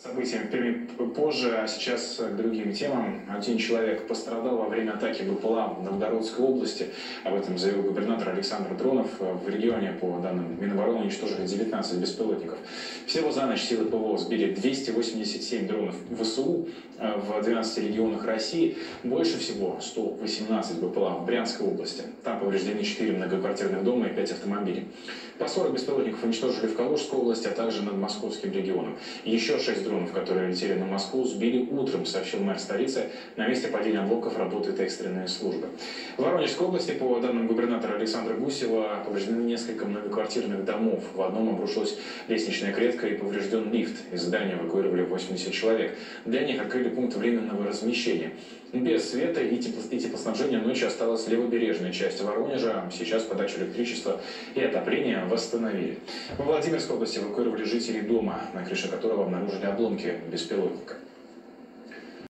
Событиям в Перми позже, а сейчас к другим темам. Один человек пострадал во время атаки БПЛА в Новгородской области. Об этом заявил губернатор Александр Дронов. В регионе, по данным Минобороны, уничтожили 19 беспилотников. Всего за ночь силы ПВО сбили 287 дронов ВСУ в 12 регионах России. Больше всего 118 БПЛА в Брянской области. Там повреждены 4 многоквартирных дома и 5 автомобилей. По 40 беспилотников уничтожили в Калужской области, а также над Московским регионом. Еще 6 дронов, которые летели на Москву, сбили утром, сообщил мэр столицы. На месте падения обломков работают экстренные службы. В Воронежской области, по данным губернатора Александра Гусева, повреждены несколько многоквартирных домов. В одном обрушилась лестничная клетка и поврежден лифт. Из здания эвакуировали 80 человек. Для них открыли пункт временного размещения. Без света и теплоснабжения ночью осталась левобережная часть Воронежа. Сейчас подачу электричества и отопления восстановили. В Владимирской области эвакуировали жителей дома, на крыше которого обнаружили обломки беспилотника.